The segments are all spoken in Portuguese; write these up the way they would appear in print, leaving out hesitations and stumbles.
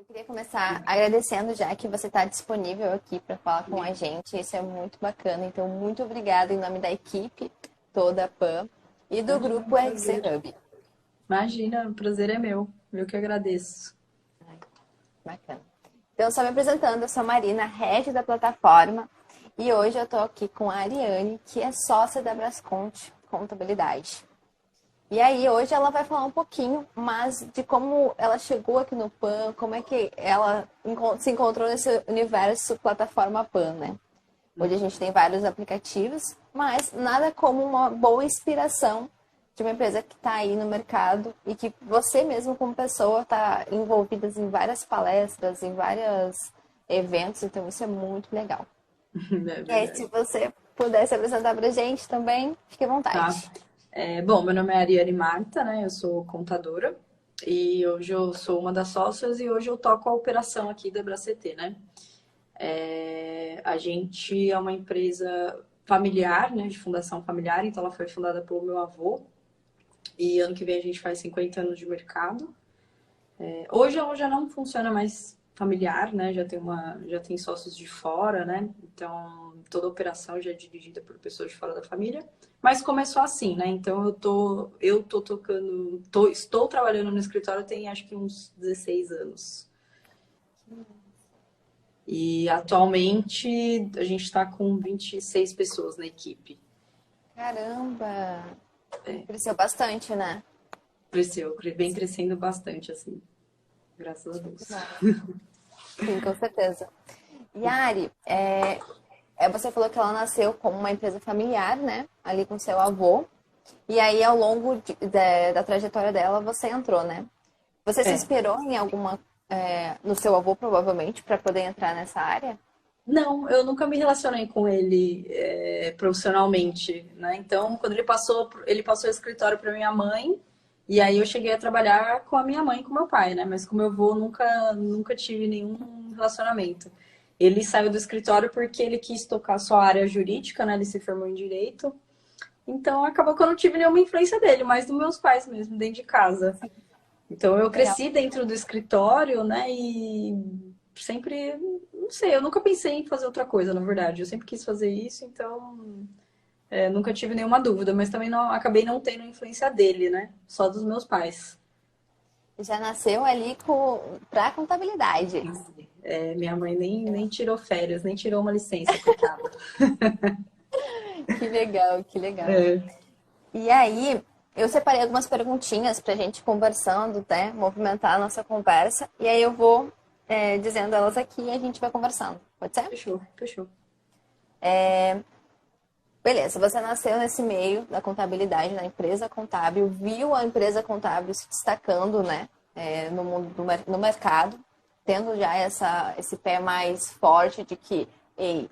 Eu queria começar agradecendo já que você está disponível aqui para falar com a gente. Isso é muito bacana. Então, muito obrigada em nome da equipe toda a PAN e do Imagina, grupo um RC prazer. Hub. Imagina, o prazer é meu. Eu que agradeço. Ai, bacana. Então, só me apresentando, eu sou a Marina, head da plataforma. E hoje eu estou aqui com a Ariane, que é sócia da Brascont Contabilidade. E aí, hoje ela vai falar um pouquinho mais de como ela chegou aqui no PAN, como é que ela se encontrou nesse universo plataforma PAN, né? Hoje a gente tem vários aplicativos, mas nada como uma boa inspiração de uma empresa que está aí no mercado e que você mesmo como pessoa está envolvida em várias palestras, em vários eventos, então isso é muito legal. É E aí, se verdade. você pudesse apresentar para a gente também, fique à Tá. vontade. Bom, meu nome é Ariane Marta, né? Eu sou contadora e hoje eu sou uma das sócias e hoje eu toco a operação aqui da Bracet, né? A gente é uma empresa familiar, né? De fundação familiar, então ela foi fundada pelo meu avô e ano que vem a gente faz 50 anos de mercado. Hoje ela já não funciona mais familiar, né? Já tem sócios de fora, né? Então toda a operação já é dirigida por pessoas de fora da família. Mas começou assim, né? Então eu tô tocando, estou trabalhando no escritório tem acho que uns 16 anos. E atualmente a gente está com 26 pessoas na equipe. Caramba! Cresceu bastante, né? Cresceu, vem crescendo bastante, assim, graças a Que Deus. bom. Sim, com certeza. Yari, você falou que ela nasceu como uma empresa familiar, né? Ali com seu avô. E aí, ao longo da trajetória dela, você entrou, né? Você se É. inspirou em no seu avô, provavelmente, para poder entrar nessa área? Não, eu nunca me relacionei com ele profissionalmente, né? Então, quando ele passou o escritório para minha mãe, e aí eu cheguei a trabalhar com a minha mãe e com meu pai, né? Mas com meu avô nunca tive nenhum relacionamento. Ele saiu do escritório porque ele quis tocar sua área jurídica, né? Ele se formou em direito. Então, acabou que eu não tive nenhuma influência dele, mas dos meus pais mesmo, dentro de casa. Então eu Legal. cresci dentro do escritório, né? E sempre, não sei, eu nunca pensei em fazer outra coisa, na verdade. Eu sempre quis fazer isso, então nunca tive nenhuma dúvida, mas também não acabei não tendo influência dele, né? Só dos meus pais. Já nasceu ali para contabilidade. Minha mãe nem tirou férias, nem tirou uma licença, coitada. Que legal, que legal. É, E aí, eu separei algumas perguntinhas para a gente conversando, né? Movimentar a nossa conversa. E aí eu vou dizendo elas aqui e a gente vai conversando. Pode ser? fechou, fechou. Beleza, você nasceu nesse meio da contabilidade, na empresa contábil, viu a empresa contábil se destacando, né? No mundo no mercado, tendo já esse pé mais forte de que, ei,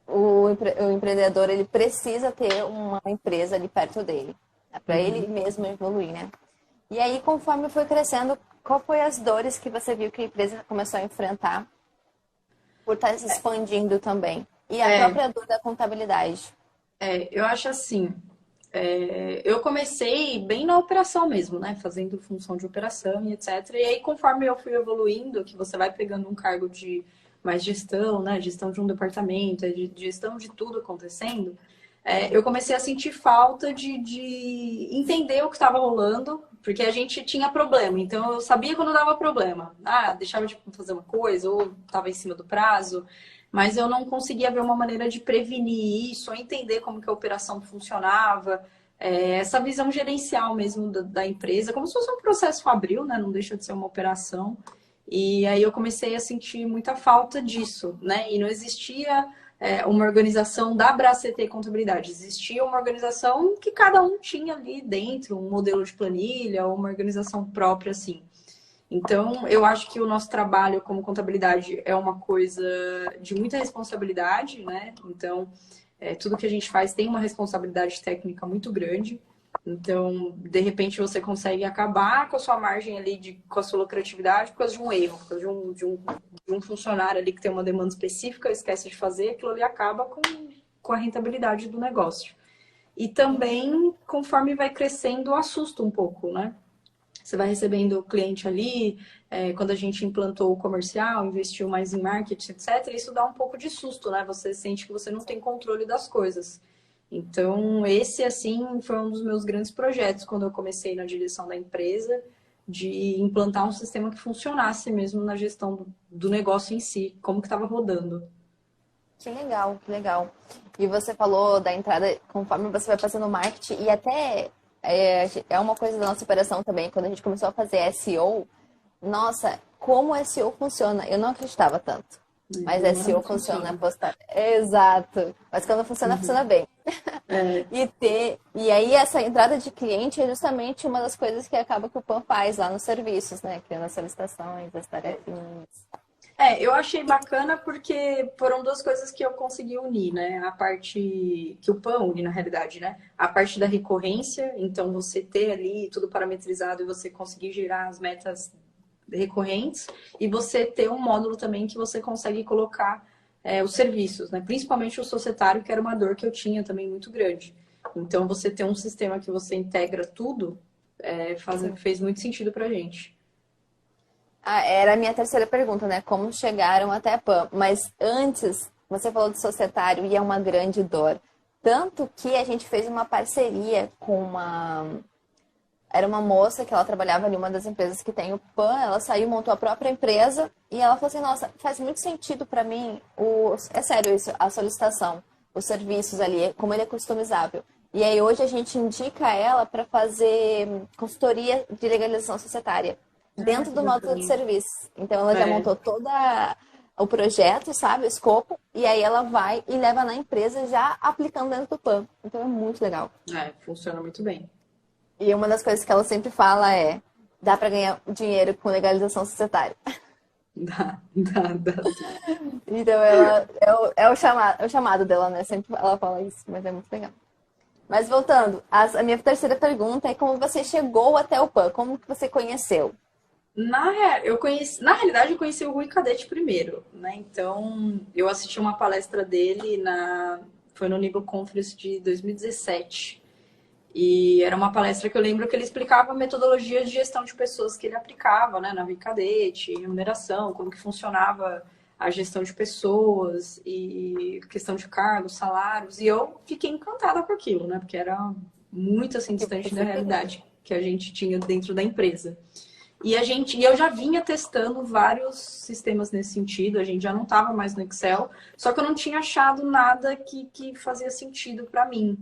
o empreendedor ele precisa ter uma empresa ali perto dele, para ele Uhum. mesmo evoluir, né? E aí, conforme foi crescendo, qual foi as dores que você viu que a empresa começou a enfrentar por estar se expandindo também? E a É, própria dor da contabilidade. eu acho assim. Eu comecei bem na operação mesmo, né? Fazendo função de operação e etc. E aí, conforme eu fui evoluindo, que você vai pegando um cargo de mais gestão, né? Gestão de um departamento, de gestão de tudo acontecendo, eu comecei a sentir falta de entender o que estava rolando, porque a gente tinha problema. Então, eu sabia quando dava problema. Ah, deixava de fazer uma coisa, ou estava em cima do prazo. Mas eu não conseguia ver uma maneira de prevenir isso, ou entender como que a operação funcionava, essa visão gerencial mesmo da empresa, como se fosse um processo fabril, né? Não deixa de ser uma operação. E aí eu comecei a sentir muita falta disso, né? E não existia uma organização da Bracet Contabilidade, existia uma organização que cada um tinha ali dentro, um modelo de planilha, uma organização própria, assim. Então, eu acho que o nosso trabalho como contabilidade é uma coisa de muita responsabilidade, né? Então, tudo que a gente faz tem uma responsabilidade técnica muito grande. Então, de repente, você consegue acabar com a sua margem ali, com a sua lucratividade por causa de um erro, por causa de um funcionário ali que tem uma demanda específica, esquece de fazer, aquilo ali acaba com a rentabilidade do negócio. E também, conforme vai crescendo, assusta um pouco, né? você vai recebendo o cliente ali. Quando a gente implantou o comercial, investiu mais em marketing, etc., isso dá um pouco de susto, né? Você sente que você não tem controle das coisas. Então, esse, assim, foi um dos meus grandes projetos quando eu comecei na direção da empresa, de implantar um sistema que funcionasse mesmo na gestão do negócio em si, como que estava rodando. Que legal, que legal. E você falou da entrada, conforme você vai fazendo marketing, e até é uma coisa da nossa operação também, quando a gente começou a fazer SEO, nossa, como o SEO funciona, eu não acreditava tanto. Mas SEO funciona, postar. Exato. Mas quando funciona, funciona bem. E aí essa entrada de cliente é justamente uma das coisas que acaba que o PAN faz lá nos serviços, né? Criando as solicitações, as tarefinhas. Eu achei bacana porque foram duas coisas que eu consegui unir, né? A parte que o PAN une, na realidade, né? A parte da recorrência, então você ter ali tudo parametrizado e você conseguir gerar as metas recorrentes, e você ter um módulo também que você consegue colocar os serviços, né? Principalmente o societário, que era uma dor que eu tinha também muito grande. Então, você ter um sistema que você integra tudo fez muito sentido pra gente. Era a minha terceira pergunta, né? Como chegaram até a PAN? Mas antes, você falou de societário e é uma grande dor. Tanto que a gente fez uma parceria com uma... Era uma moça que ela trabalhava em uma das empresas que tem o PAN, ela saiu, montou a própria empresa e ela falou assim, nossa, faz muito sentido para mim, é sério isso, a solicitação, os serviços ali, como ele é customizável. E aí hoje a gente indica ela para fazer consultoria de legalização societária dentro do módulo de serviços. Então ela já montou todo o projeto, sabe, o escopo, e aí ela vai e leva na empresa já aplicando dentro do PAN. Então é muito legal. Funciona muito bem. E uma das coisas que ela sempre fala é: dá para ganhar dinheiro com legalização societária. Dá. Então é o chamado dela, né? Sempre ela fala isso, mas é muito legal. Mas voltando, a minha terceira pergunta é como você chegou até o PAN? Como que você conheceu? Na realidade, eu conheci o Rui Cadete primeiro, né? Então, eu assisti uma palestra dele foi no Nível Conference de 2017. E era uma palestra que eu lembro que ele explicava metodologias de gestão de pessoas que ele aplicava, né, na Rui Cadete, remuneração, como que funcionava a gestão de pessoas e questão de cargos, salários. E eu fiquei encantada com aquilo, né, porque era muito assim distante da realidade que a gente tinha dentro da empresa. E eu já vinha testando vários sistemas nesse sentido, a gente já não estava mais no Excel, só que eu não tinha achado nada que fazia sentido para mim.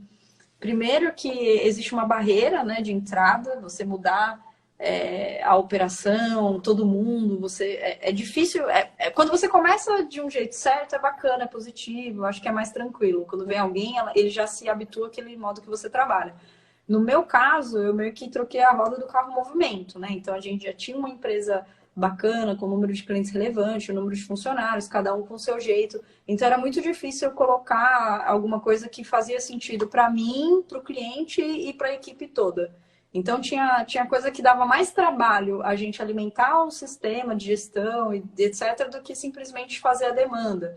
Primeiro que existe uma barreira, né, de entrada, você mudar a operação, todo mundo, é difícil. Quando você começa de um jeito certo, é bacana, é positivo, acho que é mais tranquilo. Quando vem alguém, ele já se habitua àquele modo que você trabalha. No meu caso, eu meio que troquei a roda do carro movimento, né? Então a gente já tinha uma empresa bacana, com número de clientes relevante, o número de funcionários, cada um com o seu jeito. Então era muito difícil eu colocar alguma coisa que fazia sentido para mim, para o cliente e para a equipe toda. Então tinha coisa que dava mais trabalho a gente alimentar o sistema de gestão e etc. do que simplesmente fazer a demanda.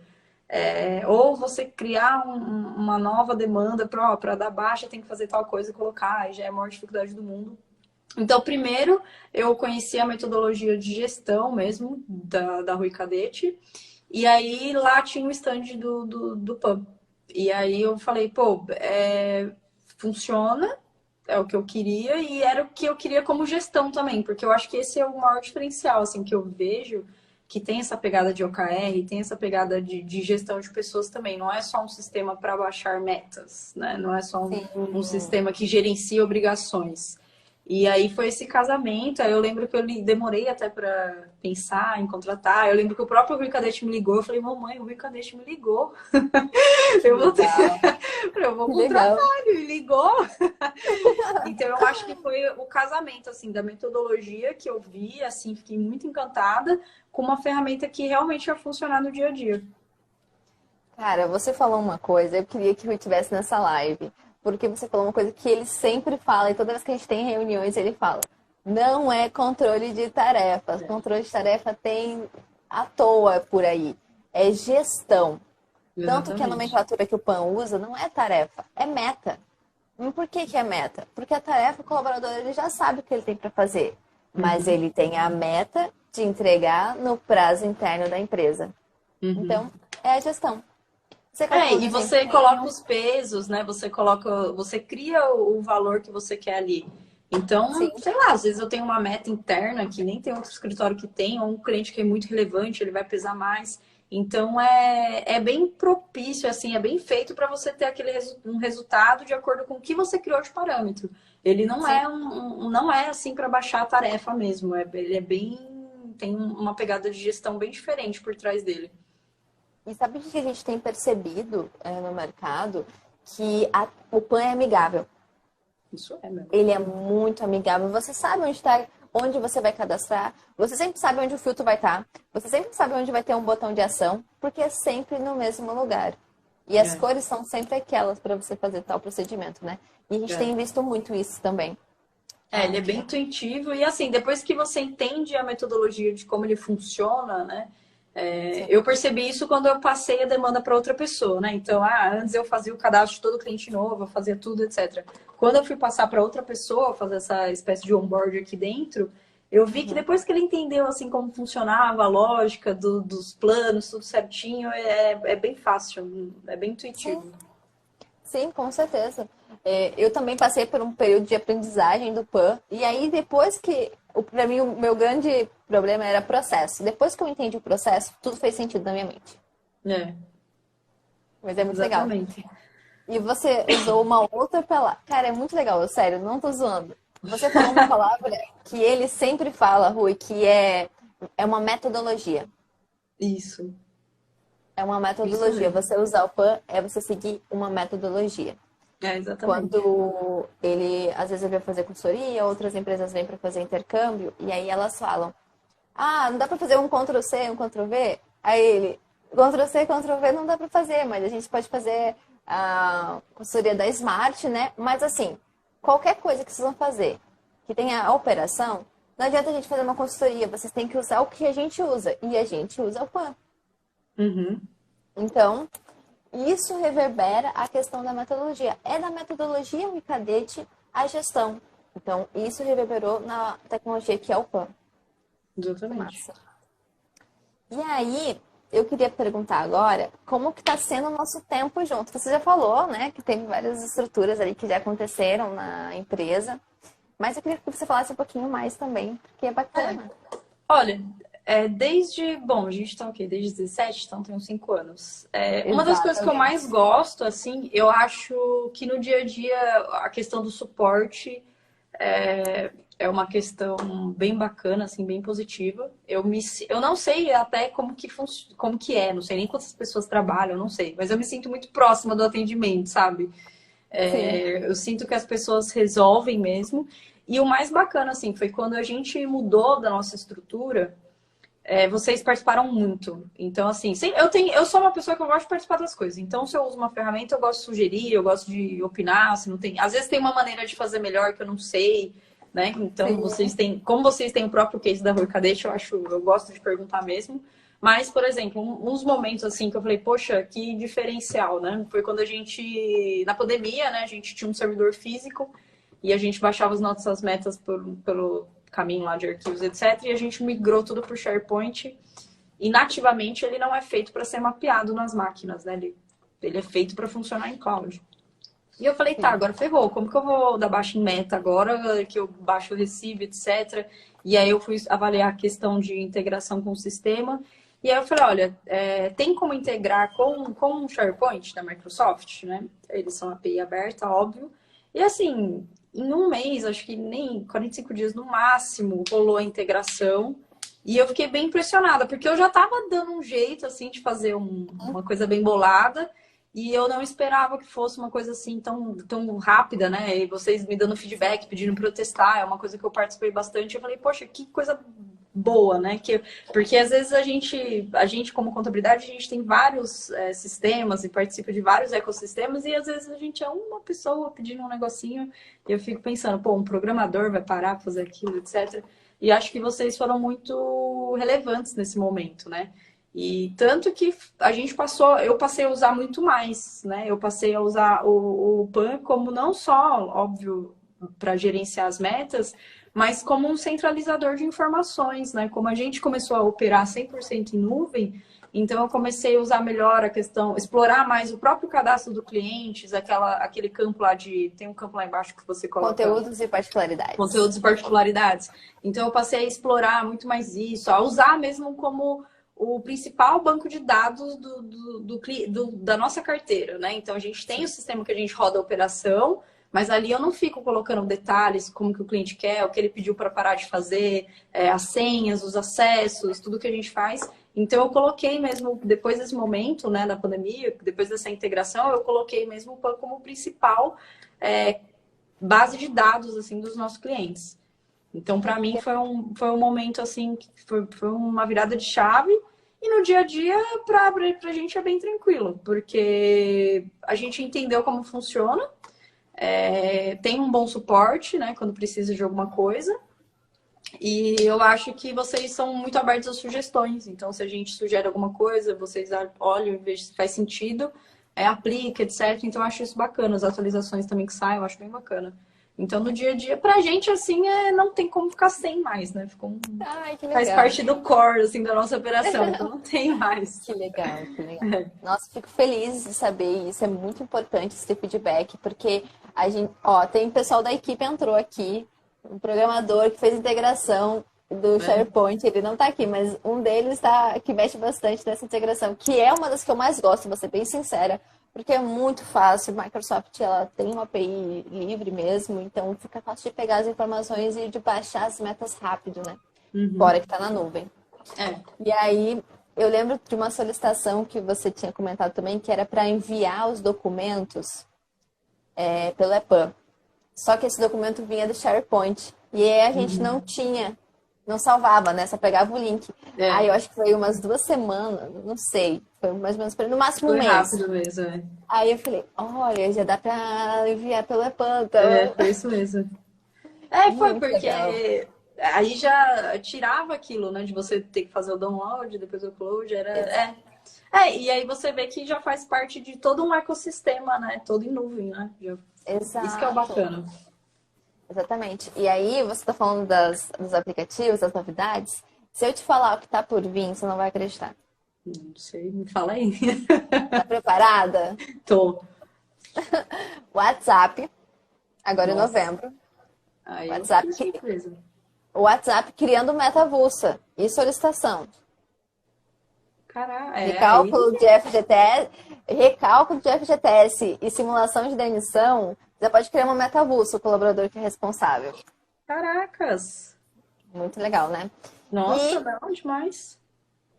Ou você criar uma nova demanda para dar baixa, tem que fazer tal coisa e colocar, aí já é a maior dificuldade do mundo. Então, primeiro, eu conheci a metodologia de gestão mesmo, da Rui Cadete, e aí lá tinha o stand do PAN. E aí eu falei, pô, funciona, é o que eu queria, e era o que eu queria como gestão também, porque eu acho que esse é o maior diferencial, assim, que eu vejo, que tem essa pegada de OKR, tem essa pegada de gestão de pessoas também. Não é só um sistema para baixar metas, né? Não é só um sistema que gerencia obrigações. E aí foi esse casamento, aí eu lembro que eu demorei até para pensar em contratar. Eu lembro que o próprio Rui Cadete me ligou, eu falei, mamãe, o Rui Cadete me ligou. Eu vou contratar, ele me ligou. Então eu acho que foi o casamento, assim, da metodologia que eu vi, assim, fiquei muito encantada com uma ferramenta que realmente ia funcionar no dia a dia. Cara, você falou uma coisa, eu queria que o Rui estivesse nessa live. Porque você falou uma coisa que ele sempre fala, e toda vez que a gente tem reuniões, ele fala: não é controle de tarefas. Controle de tarefa tem à toa por aí. É gestão. Exatamente. Tanto que a nomenclatura que o PAN usa não é tarefa, é meta. E por que é meta? Porque a tarefa, o colaborador ele já sabe o que ele tem para fazer. mas ele tem a meta de entregar no prazo interno da empresa. Então, é a gestão. E você coloca os pesos, né? Você cria o valor que você quer ali. Então, Sim. sei lá, às vezes eu tenho uma meta interna que nem tem outro escritório que tem, ou um cliente que é muito relevante, ele vai pesar mais. Então, é bem propício, assim, é bem feito para você ter um resultado de acordo com o que você criou de parâmetro. Ele não não é assim para baixar a tarefa mesmo. Ele é bem, tem uma pegada de gestão bem diferente por trás dele. E sabe o que a gente tem percebido no mercado? Que o PAN é amigável. Isso é mesmo. Ele é muito amigável. Você sabe onde você vai cadastrar. Você sempre sabe onde o filtro vai estar. Você sempre sabe onde vai ter um botão de ação, porque é sempre no mesmo lugar. E as cores são sempre aquelas para você fazer tal procedimento, né? E a gente tem visto muito isso também. Ele é bem intuitivo. E assim, depois que você entende a metodologia de como ele funciona, né? Eu percebi isso quando eu passei a demanda para outra pessoa, né? Então, antes eu fazia o cadastro de todo cliente novo, eu fazia tudo, etc. Quando eu fui passar para outra pessoa, fazer essa espécie de onboard aqui dentro, eu vi que depois que ele entendeu assim como funcionava a lógica dos planos, tudo certinho, é bem fácil, é bem intuitivo. Sim, com certeza. Eu também passei por um período de aprendizagem do PAN. E aí, depois que... Para mim, o meu grande problema era processo. Depois que eu entendi o processo, tudo fez sentido na minha mente. Mas é muito Exatamente. legal. E você usou uma outra palavra. Cara, é muito legal, sério, não tô zoando. Você falou uma palavra que ele sempre fala, Rui, que é uma metodologia. Isso. É uma metodologia. Você usar o PAN é você seguir uma metodologia. Exatamente. Quando às vezes ele vai fazer consultoria, outras empresas vêm para fazer intercâmbio, e aí elas falam, não dá para fazer um Ctrl+C, um Ctrl+V? Aí ele, Ctrl+C, Ctrl+V não dá para fazer, mas a gente pode fazer a consultoria da Smart, né? Mas assim, qualquer coisa que vocês vão fazer, que tenha a operação, não adianta a gente fazer uma consultoria, vocês têm que usar o que a gente usa, e a gente usa o PAN. Então, isso reverbera a questão da metodologia. É da metodologia Wikadete a gestão. Então, isso reverberou na tecnologia que é o PAN. Exatamente. Massa. E aí, eu queria perguntar agora, como que está sendo o nosso tempo junto? Você já falou, né, que tem várias estruturas ali que já aconteceram na empresa. Mas eu queria que você falasse um pouquinho mais também, porque é bacana. Olha, Bom, a gente tá desde 17, então tem uns 5 anos. Uma das coisas que eu mais gosto, assim, eu acho que no dia a dia a questão do suporte é uma questão bem bacana, assim, bem positiva. Eu não sei até como que é, não sei nem quantas pessoas trabalham, não sei, mas eu me sinto muito próxima do atendimento, sabe? Eu sinto que as pessoas resolvem mesmo. E o mais bacana, assim, foi quando a gente mudou da nossa estrutura. Vocês participaram muito. Então, assim, eu sou uma pessoa que eu gosto de participar das coisas. Então, se eu uso uma ferramenta, eu gosto de sugerir, eu gosto de opinar, se não tem. Às vezes tem uma maneira de fazer melhor que eu não sei, né? Então, como vocês têm o próprio case da Rui Cadete, eu gosto de perguntar mesmo. Mas, por exemplo, uns momentos assim que eu falei, poxa, que diferencial, né? Foi quando na pandemia, né, a gente tinha um servidor físico e a gente baixava as nossas metas pelo caminho lá de arquivos, etc. E a gente migrou tudo para o SharePoint. E nativamente ele não é feito para ser mapeado nas máquinas, né? Ele é feito para funcionar em cloud. E eu falei, tá, agora ferrou. Como que eu vou dar baixa em meta agora, que eu baixo o Recife, etc. E aí eu fui avaliar a questão de integração com o sistema. E aí eu falei, olha, tem como integrar com o SharePoint da Microsoft, né? Eles são API aberta, óbvio. E assim, em um mês, acho que nem 45 dias no máximo, rolou a integração. E eu fiquei bem impressionada, porque eu já estava dando um jeito, assim, de fazer uma coisa bem bolada. E eu não esperava que fosse uma coisa assim tão rápida, né? E vocês me dando feedback, pedindo para eu testar, é uma coisa que eu participei bastante. Eu falei, poxa, que coisa boa, né? Porque às vezes a gente como contabilidade, a gente tem vários sistemas e participa de vários ecossistemas e às vezes a gente é uma pessoa pedindo um negocinho e eu fico pensando, pô, um programador vai parar para fazer aquilo, etc. E acho que vocês foram muito relevantes nesse momento, né? E tanto que eu passei a usar muito mais, né? Eu passei a usar o PAN como não só, óbvio, para gerenciar as metas, mas como um centralizador de informações, né? Como a gente começou a operar 100% em nuvem, então eu comecei a usar melhor a questão, explorar mais o próprio cadastro do cliente, aquele campo lá tem um campo lá embaixo que você coloca Conteúdos e particularidades. conteúdos e particularidades. Então eu passei a explorar muito mais isso, a usar mesmo como o principal banco de dados da nossa carteira, né? Então a gente tem o sistema que a gente roda a operação, mas ali eu não fico colocando detalhes, como que o cliente quer, o que ele pediu para parar de fazer, as senhas, os acessos, tudo que a gente faz. Então eu coloquei mesmo, depois desse momento, né, da pandemia, depois dessa integração, eu coloquei mesmo como principal base de dados, assim, dos nossos clientes. Então, para mim, foi um momento, assim, que foi uma virada de chave. E no dia a dia, para a gente é bem tranquilo, porque a gente entendeu como funciona, tem um bom suporte, né, quando precisa de alguma coisa. E eu acho que vocês são muito abertos a sugestões. Então, se a gente sugere alguma coisa, vocês olham e vejam se faz sentido, aplica, etc. Então, eu acho isso bacana. As atualizações também que saem, eu acho bem bacana. Então, no dia a dia, pra gente, assim, não tem como ficar sem mais, né? Ai, que legal. Faz parte do core, assim, da nossa operação. Então, não tem mais. Que legal, que legal. Nossa, fico feliz de saber isso. É muito importante esse feedback, porque a gente, tem pessoal da equipe entrou aqui, um programador que fez integração do SharePoint, ele não tá aqui, mas um deles que mexe bastante nessa integração, que é uma das que eu mais gosto, vou ser bem sincera, porque é muito fácil. Microsoft, ela tem uma API livre mesmo, então fica fácil de pegar as informações e de baixar as metas rápido, né? Fora que tá na nuvem. E aí, eu lembro de uma solicitação que você tinha comentado também, que era para enviar os documentos pelo EPAM. Só que esse documento vinha do SharePoint. E aí a gente não salvava, né? Só pegava o link. Aí eu acho que foi umas 2 semanas, não sei. Foi mais ou menos, no máximo um mês. Rápido mesmo, Aí eu falei, olha, já dá pra enviar pelo EPAM. Então... foi isso mesmo. Foi porque aí já tirava aquilo, né? De você ter que fazer o download, depois o upload, e aí você vê que já faz parte de todo um ecossistema, né? Todo em nuvem, né? Exato. Isso que é o bacana. Exatamente. E aí, você está falando dos aplicativos, das novidades. Se eu te falar o que está por vir, você não vai acreditar. Não sei, me fala aí. Tá preparada? Tô. WhatsApp, agora em novembro. Aí o WhatsApp criando meta-avulsa e solicitação. Caraca, recálculo de FGTS e simulação de demissão, você pode criar uma meta-avulsa, o colaborador que é responsável. Caracas! Muito legal, né? Nossa, não, demais.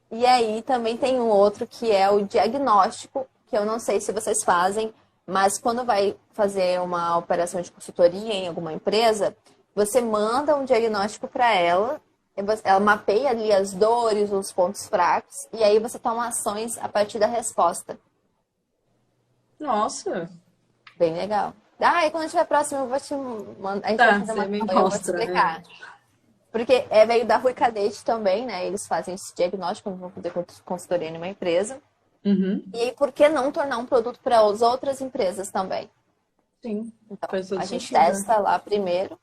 E aí também tem um outro que é o diagnóstico, que eu não sei se vocês fazem, mas quando vai fazer uma operação de consultoria em alguma empresa, você manda um diagnóstico para ela mapeia ali as dores, os pontos fracos, e aí você toma ações a partir da resposta. Nossa! Bem legal. E quando estiver próximo, eu vou te mandar. A gente vai fazer eu vou te explicar. Porque veio da Rui Cadete também, né? Eles fazem esse diagnóstico quando vão fazer consultoria numa empresa. E aí, por que não tornar um produto para as outras empresas também? Sim. Então, a gente testa lá primeiro,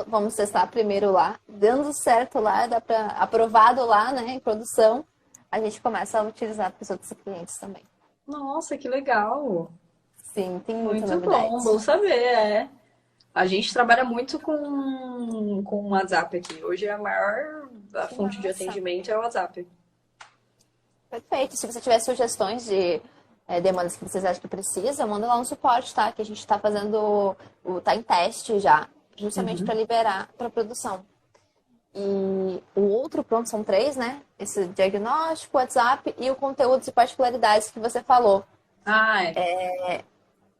vamos testar primeiro lá, dando certo lá, aprovado lá, né, em produção, a gente começa a utilizar para os outros clientes também. Nossa, que legal! Sim, tem muita muito novidade. Bom saber, A gente trabalha muito com o WhatsApp aqui. Hoje a fonte de atendimento é o WhatsApp. Perfeito. Se você tiver sugestões de demandas que vocês acham que precisa, manda lá no suporte, tá? Que a gente está fazendo, tá em teste já, justamente para liberar para produção. E o outro, pronto, são 3, né? Esse diagnóstico, WhatsApp e o conteúdo e particularidades que você falou.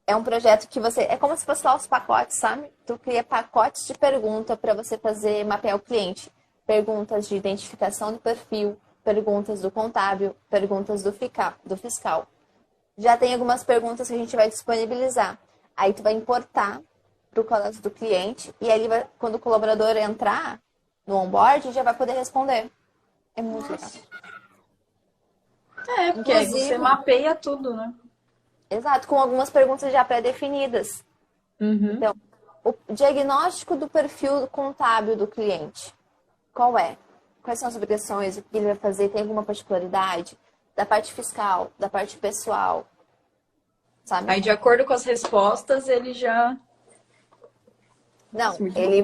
É um projeto que é como se fosse lá os pacotes, sabe? Tu cria pacotes de pergunta para você fazer, mapear o cliente. Perguntas de identificação do perfil, perguntas do contábil, perguntas do fiscal. Já tem algumas perguntas que a gente vai disponibilizar. Aí tu vai importar para o cadastro do cliente e aí quando o colaborador entrar no onboard, já vai poder responder. É muito legal. Porque aí você mapeia tudo, né? Exato, com algumas perguntas já pré-definidas. Então, o diagnóstico do perfil contábil do cliente. Qual é? Quais são as obrigações? O que ele vai fazer? Tem alguma particularidade? Da parte fiscal, da parte pessoal, sabe? Aí, de acordo com as respostas, ele já... Não,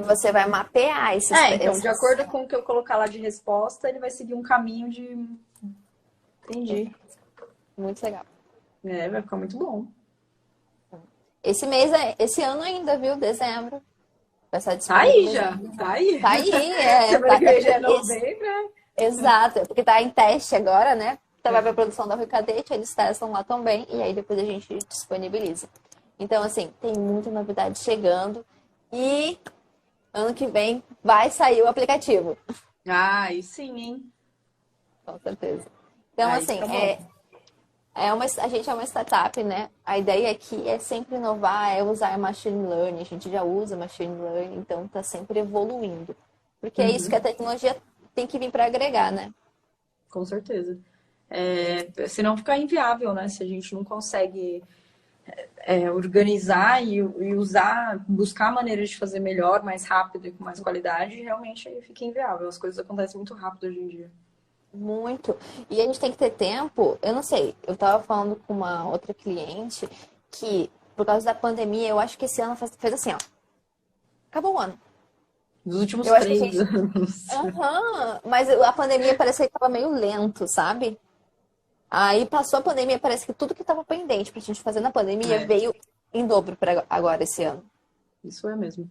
você vai mapear esses... então, de acordo com o que eu colocar lá de resposta, ele vai seguir um caminho de... Entendi. Muito legal. Vai ficar muito bom. Esse ano ainda, viu? Dezembro. Vai estar Tá aí já. Tá aí. Tá aí, Semana que vem já é novembro. Exato, é porque tá em teste agora, né? Vai pra produção da Rui Cadete, eles testam lá também, e aí depois a gente disponibiliza. Então, assim, tem muita novidade chegando. E ano que vem vai sair o aplicativo. Ah, e sim, hein? Com certeza. Então, assim, a gente é uma startup, né? A ideia aqui é sempre inovar, é usar machine learning. A gente já usa machine learning, então tá sempre evoluindo. Porque é isso que a tecnologia tem que vir para agregar, né? Com certeza. Senão fica inviável, né? Se a gente não consegue organizar e usar, buscar maneiras de fazer melhor, mais rápido e com mais qualidade, realmente aí fica inviável. As coisas acontecem muito rápido hoje em dia. Muito. E a gente tem que ter tempo. Eu não sei, eu tava falando com uma outra cliente que, por causa da pandemia, eu acho que esse ano fez assim, ó. Acabou o ano. Nos últimos 3 anos. Mas a pandemia parecia que tava meio lento, sabe? Aí passou a pandemia, parece que tudo que tava pendente pra gente fazer na pandemia veio em dobro para agora esse ano. Isso é mesmo.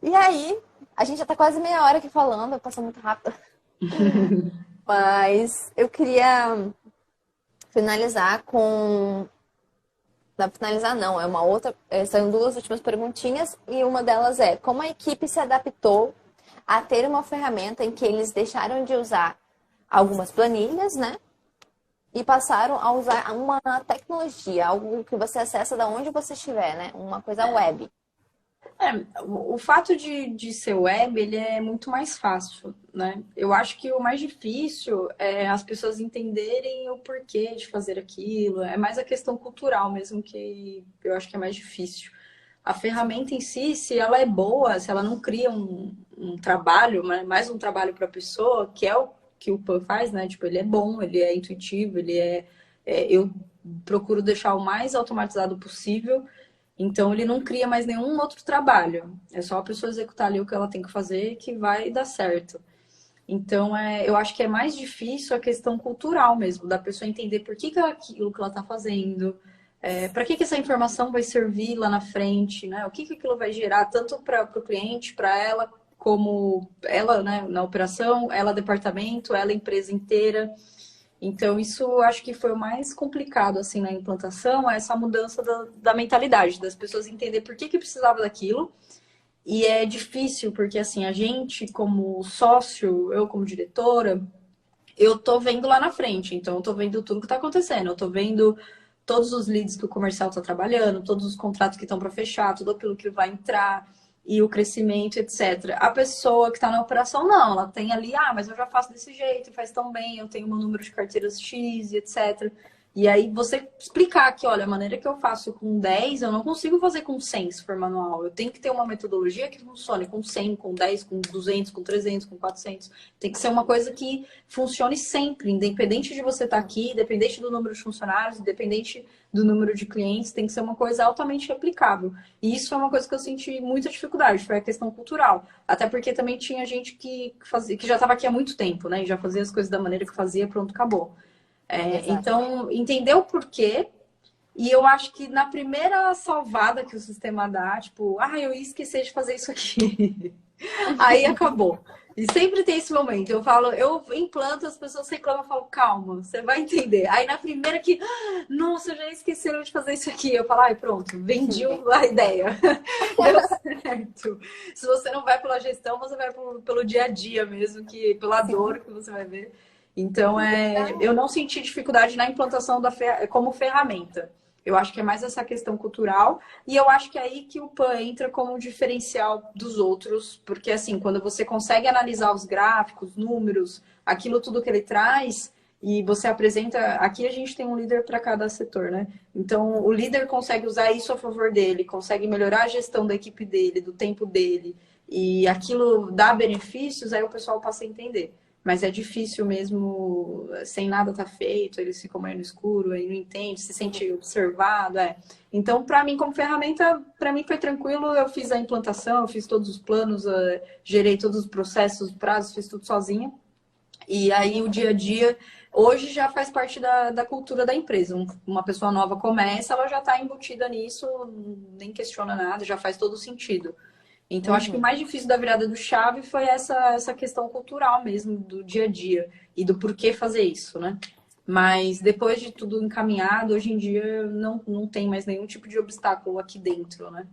E aí, a gente já tá quase meia hora aqui falando, passou muito rápido. Mas eu queria finalizar com... Não, finalizar não, é uma outra... São duas últimas perguntinhas e uma delas é: como a equipe se adaptou a ter uma ferramenta em que eles deixaram de usar algumas planilhas, né? E passaram a usar uma tecnologia, algo que você acessa da onde você estiver, né? Uma coisa web. O fato de ser web, ele é muito mais fácil, né? Eu acho que o mais difícil é as pessoas entenderem o porquê de fazer aquilo. É mais a questão cultural mesmo que eu acho que é mais difícil. A ferramenta em si, se ela é boa, se ela não cria um trabalho, mais um trabalho para a pessoa, que é o que o Pan faz, né? Tipo, ele é bom, ele é intuitivo, eu procuro deixar o mais automatizado possível. Então, ele não cria mais nenhum outro trabalho. É só a pessoa executar ali o que ela tem que fazer que vai dar certo. Então, eu acho que é mais difícil a questão cultural mesmo, da pessoa entender por que aquilo que ela está fazendo, para que essa informação vai servir lá na frente, né? O que aquilo vai gerar, tanto para o cliente, para ela, como ela, né, na operação, ela departamento, ela empresa inteira. Então, isso eu acho que foi o mais complicado, assim, na implantação, essa mudança da mentalidade, das pessoas entender por que precisava daquilo. E é difícil, porque, assim, a gente, como sócio, eu como diretora, eu tô vendo lá na frente. Então, eu tô vendo tudo que tá acontecendo. Eu tô vendo todos os leads que o comercial tá trabalhando, todos os contratos que estão para fechar, tudo aquilo que vai entrar e o crescimento, etc. A pessoa que está na operação, não, ela tem ali, mas eu já faço desse jeito, faz tão bem, eu tenho meu número de carteiras X, etc. E aí você explicar que, olha, a maneira que eu faço com 10, eu não consigo fazer com 100 se for manual. Eu tenho que ter uma metodologia que funcione com 100, com 10, com 200, com 300, com 400. Tem que ser uma coisa que funcione sempre, independente de você estar aqui, independente do número de funcionários, independente do número de clientes, tem que ser uma coisa altamente replicável. E isso é uma coisa que eu senti muita dificuldade, foi a questão cultural. Até porque também tinha gente que já estava aqui há muito tempo, né? E já fazia as coisas da maneira que fazia, pronto, acabou. Então, entender o porquê. E eu acho que na primeira salvada que o sistema dá, tipo, eu ia esquecer de fazer isso aqui. Aí acabou. E sempre tem esse momento. Eu implanto, as pessoas reclamam, eu falo, calma, você vai entender. Aí na primeira que, nossa, já esqueceram de fazer isso aqui. Eu falo, pronto, vendi a ideia. Deu certo. Se você não vai pela gestão, você vai pelo dia a dia mesmo, pela dor que você vai ver. Então, eu não senti dificuldade na implantação como ferramenta. Eu acho que é mais essa questão cultural. E eu acho que é aí que o PAN entra como um diferencial dos outros. Porque, assim, quando você consegue analisar os gráficos, números, aquilo tudo que ele traz, e você apresenta. Aqui a gente tem um líder para cada setor, né? Então, o líder consegue usar isso a favor dele, consegue melhorar a gestão da equipe dele, do tempo dele, e aquilo dá benefícios, aí o pessoal passa a entender. Mas é difícil mesmo, sem nada tá feito, eles ficam meio no escuro, aí não entende, se sente observado, Então, para mim, como ferramenta, para mim foi tranquilo, eu fiz a implantação, eu fiz todos os planos, gerei todos os processos, prazos, fiz tudo sozinha. E aí o dia a dia, hoje já faz parte da cultura da empresa. Uma pessoa nova começa, ela já está embutida nisso, nem questiona nada, já faz todo sentido. Então, acho que o mais difícil da virada do chave foi essa questão cultural mesmo, do dia a dia e do porquê fazer isso, né? Mas depois de tudo encaminhado, hoje em dia não tem mais nenhum tipo de obstáculo aqui dentro, né?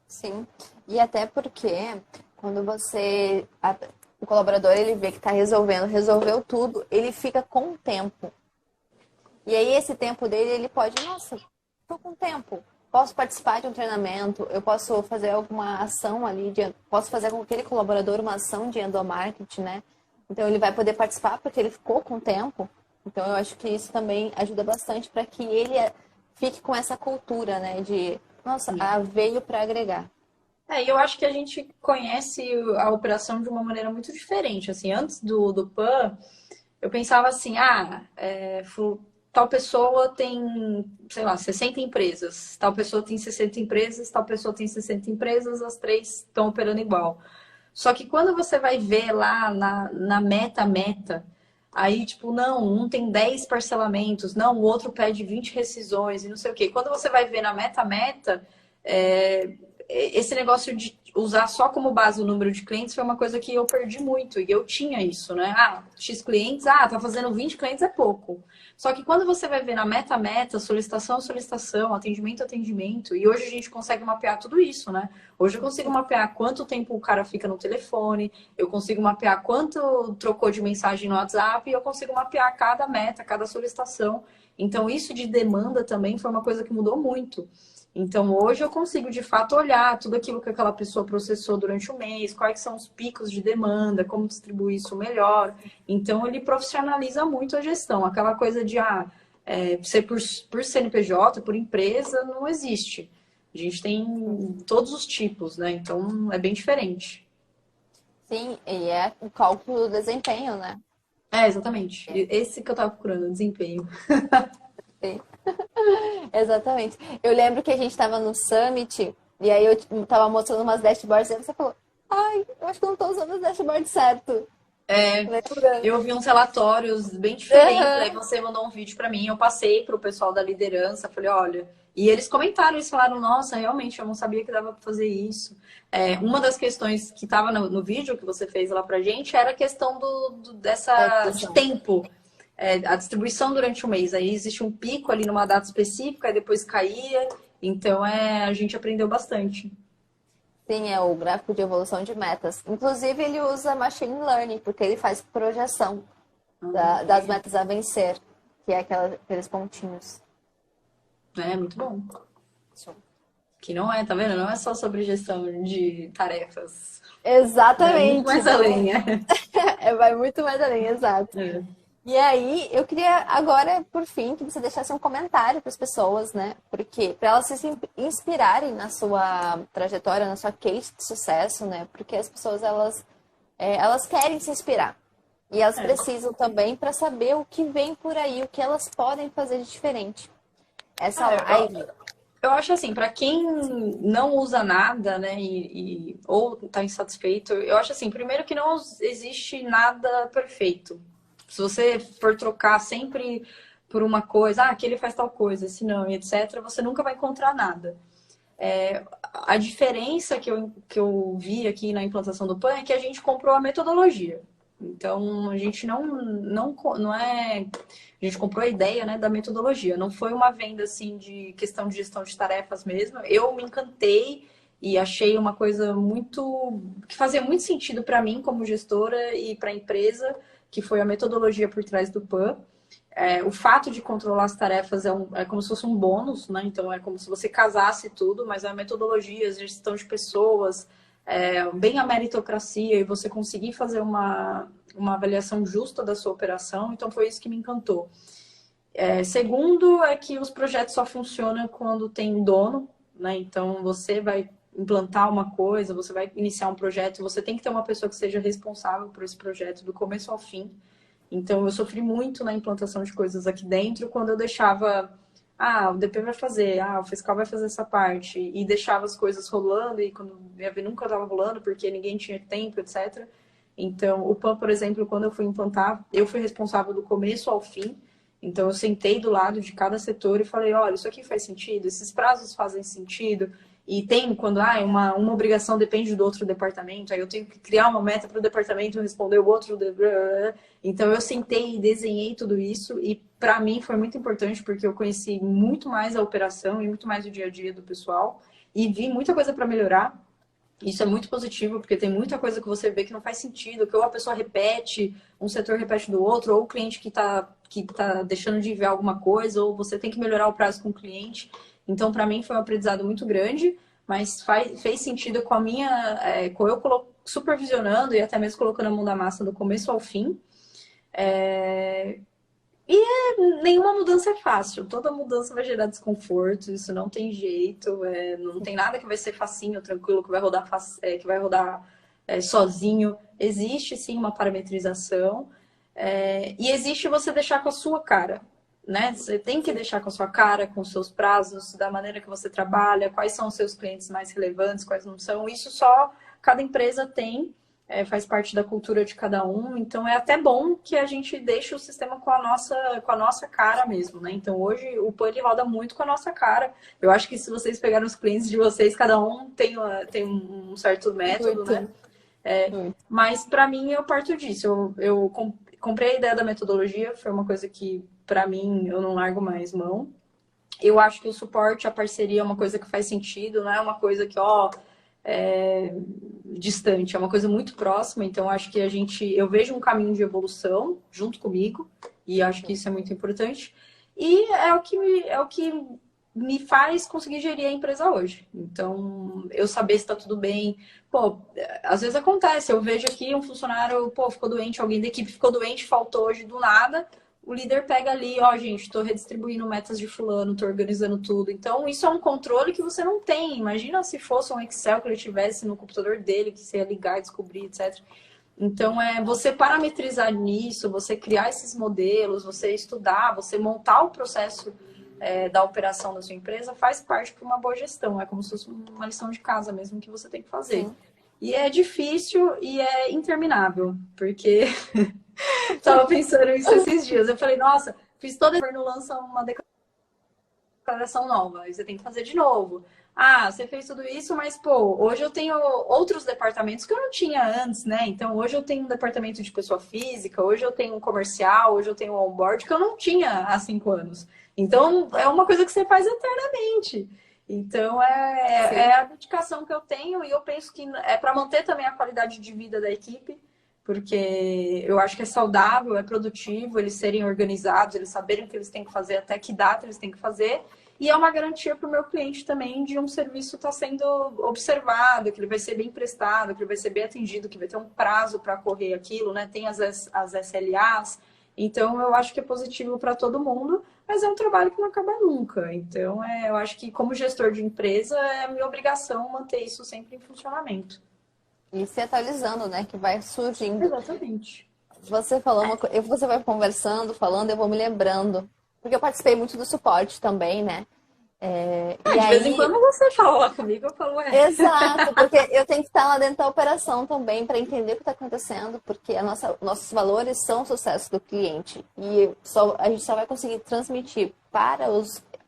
Sim, e até porque quando o colaborador ele vê que está resolveu tudo, ele fica com o tempo. E aí esse tempo dele, ele pode, nossa, estou com tempo, posso participar de um treinamento, eu posso fazer alguma ação ali, posso fazer com aquele colaborador uma ação de endomarketing, né? Então ele vai poder participar porque ele ficou com tempo. Então eu acho que isso também ajuda bastante para que ele fique com essa cultura, né? De, nossa, veio para agregar. E eu acho que a gente conhece a operação de uma maneira muito diferente. Assim, antes do PAN, eu pensava assim, tal pessoa tem, sei lá, 60 empresas, tal pessoa tem 60 empresas, tal pessoa tem 60 empresas, as três estão operando igual. Só que quando você vai ver lá na meta, aí, tipo, não, um tem 10 parcelamentos, não, o outro pede 20 rescisões e não sei o quê. Quando você vai ver na meta, esse negócio de usar só como base o número de clientes foi uma coisa que eu perdi muito. E eu tinha isso, né? X clientes, tá fazendo 20 clientes é pouco. Só que quando você vai ver na meta, solicitação, atendimento, e hoje a gente consegue mapear tudo isso, né? Hoje eu consigo mapear quanto tempo o cara fica no telefone, eu consigo mapear quanto trocou de mensagem no WhatsApp, e eu consigo mapear cada meta, cada solicitação. Então, isso de demanda também foi uma coisa que mudou muito. Então, hoje eu consigo, de fato, olhar tudo aquilo que aquela pessoa processou durante o mês, quais são os picos de demanda, como distribuir isso melhor. Então, ele profissionaliza muito a gestão. Aquela coisa de, ser por CNPJ, por empresa, não existe. A gente tem todos os tipos, né? Então, é bem diferente. Sim, e é o cálculo do desempenho, né? Exatamente. Esse que eu tava procurando, desempenho. Sim. Exatamente. Eu lembro que a gente estava no Summit e aí eu tava mostrando umas dashboards e você falou, eu acho que eu não tô usando os dashboards certo. Eu vi uns relatórios bem diferentes, aí você mandou um vídeo para mim, eu passei pro pessoal da liderança, falei, olha, e eles comentaram, eles falaram, nossa, realmente, eu não sabia que dava para fazer isso. Uma das questões que estava no vídeo que você fez lá pra gente era a questão de tempo. A distribuição durante o mês. Aí existe um pico ali numa data específica, e depois caía. Então, a gente aprendeu bastante. Sim, é o gráfico de evolução de metas. Inclusive, ele usa machine learning, porque ele faz projeção das metas a vencer, que é aqueles pontinhos. Muito bom. Que não tá vendo? Não é só sobre gestão de tarefas. Exatamente. Vai muito mais além, vai muito mais além, exato. E aí, eu queria agora, por fim, que você deixasse um comentário para as pessoas, né? Porque para elas se inspirarem na sua trajetória, na sua case de sucesso, né? Porque as pessoas, elas querem se inspirar. E elas precisam também para saber o que vem por aí, o que elas podem fazer de diferente. Essa live... Eu acho assim, para quem não usa nada, né, ou tá insatisfeito, eu acho assim, primeiro que não existe nada perfeito. Se você for trocar sempre por uma coisa, que ele faz tal coisa, esse não, e etc., você nunca vai encontrar nada. A diferença que eu vi aqui na implantação do PAN é que a gente comprou a metodologia. Então, a gente não é... A gente comprou a ideia, né, da metodologia. Não foi uma venda, assim, de questão de gestão de tarefas mesmo. Eu me encantei e achei uma coisa que fazia muito sentido para mim como gestora e para a empresa, que foi a metodologia por trás do PAN. O fato de controlar as tarefas é como se fosse um bônus, né? Então, é como se você casasse tudo, mas a metodologia, a gestão de pessoas, bem a meritocracia e você conseguir fazer uma uma avaliação justa da sua operação, então foi isso que me encantou. Segundo é que os projetos só funcionam quando tem um dono, né? Então você vai implantar uma coisa, você vai iniciar um projeto, você tem que ter uma pessoa que seja responsável por esse projeto do começo ao fim. Então eu sofri muito na implantação de coisas aqui dentro quando eu deixava, o DP vai fazer, o fiscal vai fazer essa parte, e deixava as coisas rolando, e quando minha vida nunca estava rolando porque ninguém tinha tempo, etc. Então o PAN, por exemplo, quando eu fui implantar, eu fui responsável do começo ao fim. Então, eu sentei do lado de cada setor e falei, olha, isso aqui faz sentido, esses prazos fazem sentido. E tem, quando uma obrigação depende do outro departamento, aí eu tenho que criar uma meta para o departamento responder o outro. Então, eu sentei e desenhei tudo isso. E, para mim, foi muito importante, porque eu conheci muito mais a operação e muito mais o dia a dia do pessoal. E vi muita coisa para melhorar. Isso é muito positivo, porque tem muita coisa que você vê que não faz sentido, que ou a pessoa repete, um setor repete do outro, ou o cliente que tá deixando de enviar alguma coisa, ou você tem que melhorar o prazo com o cliente. Então, para mim, foi um aprendizado muito grande, mas fez sentido com a minha, com eu supervisionando e até mesmo colocando a mão na massa do começo ao fim. Nenhuma mudança é fácil. Toda mudança vai gerar desconforto, isso não tem jeito. Não tem nada que vai ser facinho, tranquilo, que vai rodar sozinho. Existe sim uma parametrização. E existe você deixar com a sua cara, né? Você tem que deixar com a sua cara, com os seus prazos, da maneira que você trabalha, quais são os seus clientes mais relevantes, quais não são. Isso só cada empresa tem. Faz parte da cultura de cada um, então é até bom que a gente deixe o sistema com a nossa cara mesmo, né? Então hoje o PAN ele roda muito com a nossa cara. Eu acho que se vocês pegarem os clientes de vocês, cada um tem um certo método, muito, né? Mas para mim eu parto disso. Eu comprei a ideia da metodologia, foi uma coisa que para mim eu não largo mais mão. Eu acho que o suporte, a parceria é uma coisa que faz sentido, não é uma coisa que, distante, é uma coisa muito próxima, então acho que eu vejo um caminho de evolução junto comigo, e acho que isso é muito importante, e é o que me faz conseguir gerir a empresa hoje. Então, eu saber se está tudo bem. Às vezes acontece, eu vejo aqui um funcionário, ficou doente, alguém da equipe ficou doente, faltou hoje do nada, o líder pega ali, gente, estou redistribuindo metas de fulano, estou organizando tudo. Então, isso é um controle que você não tem. Imagina se fosse um Excel que ele tivesse no computador dele, que você ia ligar, descobrir, etc. Então, você parametrizar nisso, você criar esses modelos, você estudar, você montar o processo da operação da sua empresa, faz parte de uma boa gestão. É como se fosse uma lição de casa mesmo que você tem que fazer. Sim. E é difícil e é interminável, porque... Tava pensando isso esses dias. Eu falei, nossa, fiz todo o governo lança uma declaração nova. Aí você tem que fazer de novo. Você fez tudo isso, mas, hoje eu tenho outros departamentos que eu não tinha antes, né? Então, hoje eu tenho um departamento de pessoa física, hoje eu tenho um comercial, hoje eu tenho um onboard que eu não tinha há 5 anos. Então, é uma coisa que você faz eternamente. Então, é a dedicação que eu tenho e eu penso que é para manter também a qualidade de vida da equipe, porque eu acho que é saudável, é produtivo eles serem organizados, eles saberem o que eles têm que fazer, até que data eles têm que fazer. E é uma garantia para o meu cliente também de um serviço estar sendo observado, que ele vai ser bem prestado, que ele vai ser bem atendido, que vai ter um prazo para correr aquilo, né? Tem as SLAs. Então, eu acho que é positivo para todo mundo, mas é um trabalho que não acaba nunca. Então, eu acho que como gestor de empresa, é minha obrigação manter isso sempre em funcionamento. E se atualizando, né? Que vai surgindo. Exatamente. Você falou você vai conversando, falando, eu vou me lembrando. Porque eu participei muito do suporte também, né? De vez em quando você fala lá comigo, eu falo, Exato, porque eu tenho que estar lá dentro da operação também para entender o que está acontecendo, porque nossos valores são o sucesso do cliente. E a gente só vai conseguir transmitir para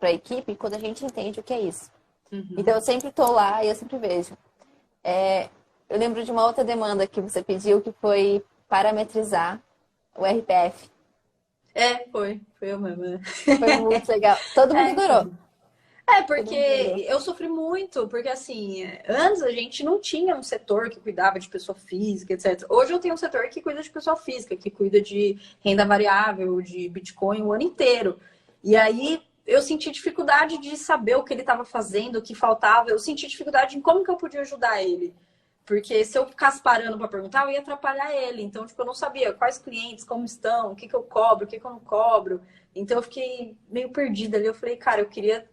a equipe quando a gente entende o que é isso. Uhum. Então eu sempre estou lá e eu sempre vejo. Eu lembro de uma outra demanda que você pediu, que foi parametrizar o RPF. Foi eu mesma. Foi muito legal. Todo mundo adorou. Porque eu sofri muito, porque assim, antes a gente não tinha um setor que cuidava de pessoa física, etc. Hoje eu tenho um setor que cuida de pessoa física, que cuida de renda variável, de Bitcoin o ano inteiro. E aí eu senti dificuldade de saber o que ele estava fazendo, o que faltava. Eu senti dificuldade em como que eu podia ajudar ele. Porque se eu ficasse parando para perguntar, eu ia atrapalhar ele. Então, tipo, eu não sabia quais clientes, como estão, o que que eu cobro, o que que eu não cobro. Então, eu fiquei meio perdida ali. Eu falei, cara, eu queria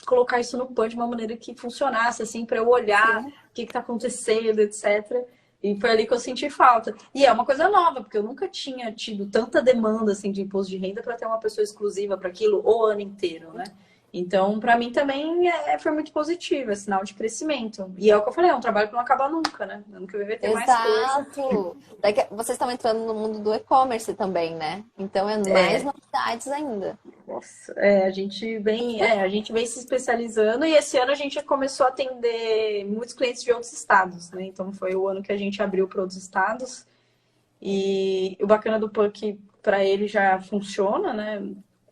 colocar isso no PAN de uma maneira que funcionasse, assim, para eu olhar Sim. o que que tá acontecendo, etc. E foi ali que eu senti falta. E é uma coisa nova, porque eu nunca tinha tido tanta demanda, assim, de imposto de renda para ter uma pessoa exclusiva para aquilo o ano inteiro, né? Então, para mim também foi muito positivo, é sinal de crescimento. E é o que eu falei, é um trabalho que não acaba nunca, né? Ano que vem vai ter mais coisa. Exato. Vocês estão entrando no mundo do e-commerce também, né? Então é mais É, novidades ainda. nossa, a gente vem se especializando e esse ano a gente começou a atender muitos clientes de outros estados, né? Então foi o ano que a gente abriu para outros estados. E o bacana do Puck para ele já funciona, né?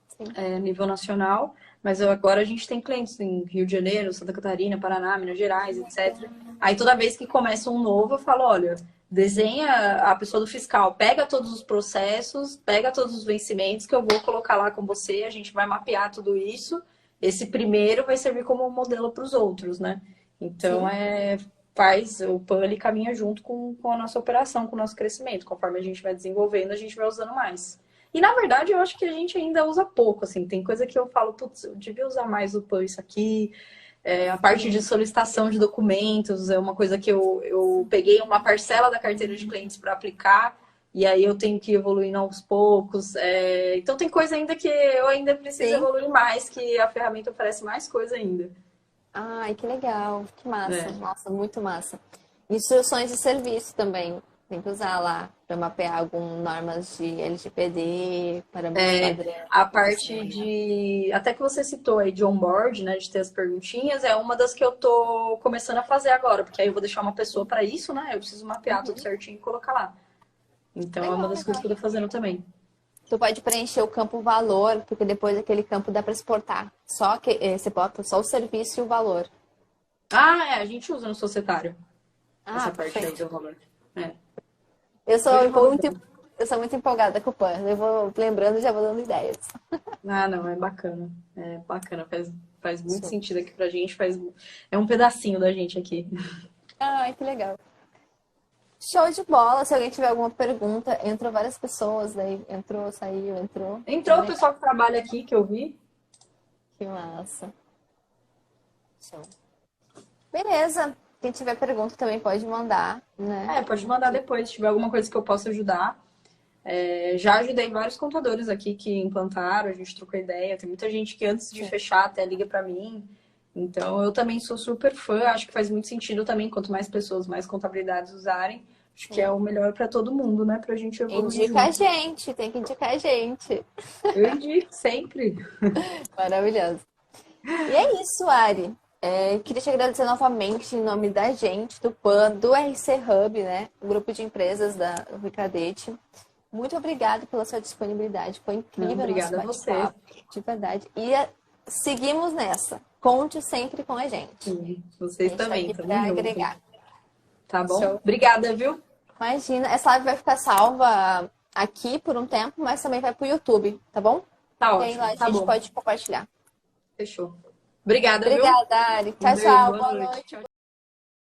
Sim. Nível nacional, mas agora a gente tem clientes em Rio de Janeiro, Santa Catarina, Paraná, Minas Gerais, etc. Aí toda vez que começa um novo, eu falo, olha, desenha a pessoa do fiscal, pega todos os processos, pega todos os vencimentos que eu vou colocar lá com você, a gente vai mapear tudo isso. Esse primeiro vai servir como modelo para os outros, né? Então, Sim. o PAN ele caminha junto com a nossa operação, com o nosso crescimento. Conforme a gente vai desenvolvendo, a gente vai usando mais. E na verdade eu acho que a gente ainda usa pouco, assim, tem coisa que eu falo, putz, eu devia usar mais o PAN isso aqui. A parte de solicitação de documentos é uma coisa que eu peguei uma parcela da carteira de clientes para aplicar, e aí eu tenho que ir evoluindo aos poucos. Então tem coisa ainda que eu ainda preciso Sim. evoluir mais, que a ferramenta oferece mais coisa ainda. Ai, que legal. Que massa. É. Nossa, muito massa. Instruções de serviço também. Tem que usar lá para mapear algumas normas de LGPD, parâmetros padrão. A parte de. Até que você citou aí de onboard, né? De ter as perguntinhas, é uma das que eu tô começando a fazer agora, porque aí eu vou deixar uma pessoa para isso, né? Eu preciso mapear tudo certinho e colocar lá. Então é uma Legal, das coisas legal. que eu tô fazendo também. Tu pode preencher o campo valor, porque depois aquele campo dá para exportar. Só que você bota só o serviço e o valor. A gente usa no societário essa Ah, parte aí perfeito. do valor. É. Eu Vejo sou uma muito, outra. eu sou muito empolgada com o PAN. Eu vou lembrando e já vou dando ideias. Ah, não, é bacana. É bacana, faz muito Show. sentido aqui pra gente, é um pedacinho da gente aqui. Ai, que legal. Show de bola. Se alguém tiver alguma pergunta, entrou várias pessoas, daí entrou, saiu, entrou. Entrou Bem o legal. pessoal que trabalha aqui, que eu vi. Que massa. Show. Beleza. Quem tiver pergunta também pode mandar, né? Pode mandar depois, se tiver alguma coisa que eu possa ajudar. Já ajudei vários contadores aqui que implantaram, a gente trocou ideia. Tem muita gente que antes de Sim. fechar até liga para mim. Então, eu também sou super fã, acho que faz muito sentido também, quanto mais pessoas, mais contabilidades usarem. Acho que é o melhor para todo mundo, né? Pra gente evoluir Indica a junto. gente, tem que indicar a gente. Eu indico sempre. Maravilhoso. E é isso, Ari. Queria te agradecer novamente em nome da gente, do PAN, do RC Hub, né? O grupo de empresas do Ricadete. Muito obrigada pela sua disponibilidade. Foi Não, incrível o nosso obrigada a você. bate-papo, de verdade. E seguimos nessa. Conte sempre com a gente. Sim, A vocês gente está também, aqui tamo para junto. agregar. Tá bom? Show. Obrigada, viu? Imagina, essa live vai ficar salva aqui por um tempo, mas também vai para o YouTube, tá bom? Tá E aí lá ótimo, a tá gente bom. pode compartilhar. Fechou. Obrigada, viu? Obrigada, Ari. Um Tchau, beijo, tchau. boa Boa noite. noite. Tchau,